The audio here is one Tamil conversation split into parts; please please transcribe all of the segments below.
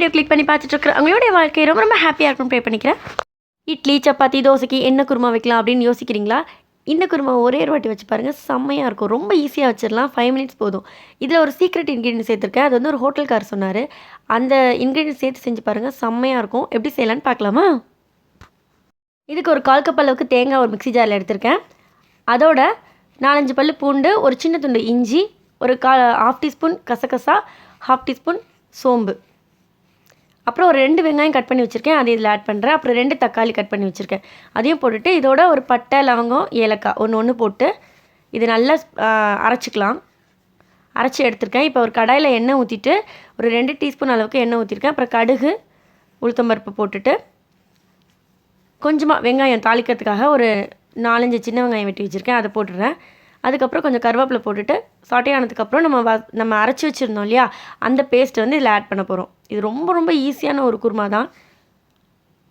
வீடியோ கிளிக் பண்ணி பார்த்துட்டு இருக்கிற அவங்களுடைய வாழ்க்கை ரொம்ப ரொம்ப ஹாப்பியாக இருக்கும்னு ப்ரே பண்ணிக்கிறேன். இட்லி சப்பாத்தி தோசைக்கு என்ன குருமா வைக்கலாம் அப்படின்னு யோசிக்கிறீங்களா? இந்த குருமா ஒரே ஒரு வாட்டி வச்சு பாருங்கள், செம்மையாக இருக்கும். ரொம்ப ஈஸியாக வச்சிடலாம், 5 மினிட்ஸ் போதும். இதில் ஒரு சீக்ரெட் இன்க்ரீடியன்ட் சேர்த்துருக்கேன். அது வந்து ஒரு ஹோட்டல்கார் சொன்னார். அந்த இன்க்ரீடியன்ட் சேர்த்து செஞ்சு பாருங்கள், செம்மையாக இருக்கும். எப்படி செய்யலான்னு பார்க்கலாமா? இதுக்கு ஒரு 1/4 கப் அளவுக்கு தேங்காய் ஒரு மிக்ஸி ஜாரில் எடுத்திருக்கேன். அதோட 4-5 பல்லு பூண்டு, ஒரு சின்ன துண்டு இஞ்சி, ஒரு 1/2 டீஸ்பூன் கசகசா, 1/2 டீஸ்பூன் சோம்பு, அப்புறம் ஒரு 2 வெங்காயம் கட் பண்ணி வச்சுருக்கேன், அது இதில் ஆட் பண்ணுறேன். அப்புறம் 2 தக்காளி கட் பண்ணி வச்சுருக்கேன், அதையும் போட்டுட்டு இதோட ஒரு பட்டை லவங்கம் ஏலக்காய் ஒன்று போட்டு இது நல்லா அரைச்சிக்கலாம். அரைச்சி எடுத்துருக்கேன். இப்போ ஒரு கடாயில் எண்ணெய் ஊற்றிட்டு ஒரு 2 டீஸ்பூன் அளவுக்கு எண்ணெய் ஊற்றிருக்கேன். அப்புறம் கடுகு உளுத்தம்பருப்பு போட்டுட்டு கொஞ்சமாக வெங்காயம் தாளிக்கிறதுக்காக ஒரு 4-5 சின்ன வெங்காயம் வெட்டி வச்சுருக்கேன், அதை போட்டுடுறேன். அதுக்கப்புறம் கொஞ்சம் கருவேப்பிலை போட்டுட்டு சாட்டே ஆனதுக்கப்புறம் நம்ம அரைச்சி வச்சுருந்தோம் இல்லையா, அந்த பேஸ்ட்டை வந்து இதில் ஆட் பண்ண போகிறோம். இது ரொம்ப ரொம்ப ஈஸியான ஒரு குருமா தான்.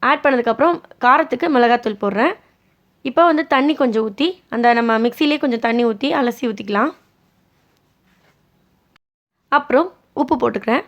ஆட் பண்ணதுக்கப்புறம் காரத்துக்கு மிளகாத்தூள் போடுறேன். இப்போ வந்து தண்ணி கொஞ்சம் ஊற்றி அந்த நம்ம மிக்சிலே கொஞ்சம் தண்ணி ஊற்றி அலசி ஊற்றிக்கலாம். அப்புறம் உப்பு போட்டுக்கிறேன்.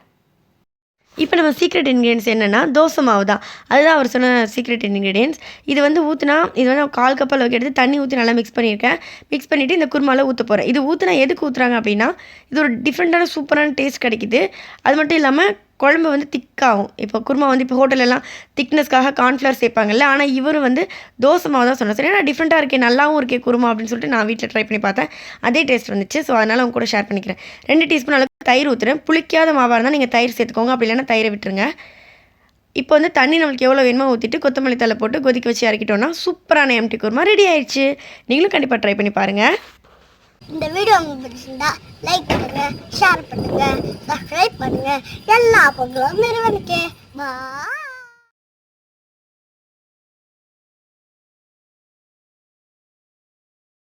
இப்போ நம்ம சீக்ரெட் இன்க்ரீடியன்ஸ் என்னென்னா தோசை மாவு தான். அதுதான் அவர் சொன்ன சீக்ரெட் இன்க்ரீடியன்ஸ். இது வந்து ஊற்றினா இது வந்து 1/4 கப் அளவுக்கு எடுத்து தண்ணி ஊற்றி நல்லா மிக்ஸ் பண்ணியிருக்கேன். மிக்ஸ் பண்ணிவிட்டு இந்த குருமாவில் ஊற்ற போகிறேன். இது ஊற்றினா எதுக்கு ஊற்றுறாங்க அப்படின்னா, இது ஒரு டிஃப்ரெண்ட்டான சூப்பரான டேஸ்ட் கிடைக்குது. அது மட்டும் இல்லாமல் குழம்பு வந்து திக்காகும். இப்போ குருமா வந்து இப்போ ஹோட்டலெல்லாம் திக்னஸ்க்காக கார்ன்ஃப்ளவர் சேர்ப்பாங்கல்ல, ஆனால் இவர் வந்து தோசை மாவு தான் சொன்னார். சரி, ஏன்னா டிஃப்ரெண்ட்டாக இருக்கே, நல்லாவும் இருக்கே குருமா அப்படின்னு சொல்லிட்டு நான் வீட்டில் ட்ரை பண்ணி பார்த்தேன். அதே டேஸ்ட் வந்துச்சு. ஸோ அதனால் அவங்க கூட ஷேர் பண்ணிக்கிறேன். 2 டீஸ்பூன் அளவுக்கு தயிர் ஊற்றுறேன். புளிக்காத மாவாக இருந்தால் நீங்கள் தயிர் சேர்த்துக்கோங்க, அப்படி இல்லைன்னா தயிரை விட்டுருங்க. இப்போ வந்து தண்ணி நம்மளுக்கு எவ்வளோ வேணுமோ ஊற்றிட்டு கொத்தமல்லி தழை போட்டு கொதிக்க வச்சு இறக்கிட்டோன்னா சூப்பரான எம்டி குருமா ரெடி ஆயிடுச்சு. நீங்களும் கண்டிப்பாக ட்ரை பண்ணி பாருங்கள். இந்த வீடியோ உங்களுக்கு பிடிச்சிருந்தா லைக் பண்ணுங்க, ஷேர் பண்ணுங்க, சப்ஸ்கிரைப் பண்ணுங்க. எல்லா பொருளும் நிறுவனக்கே. பாய்.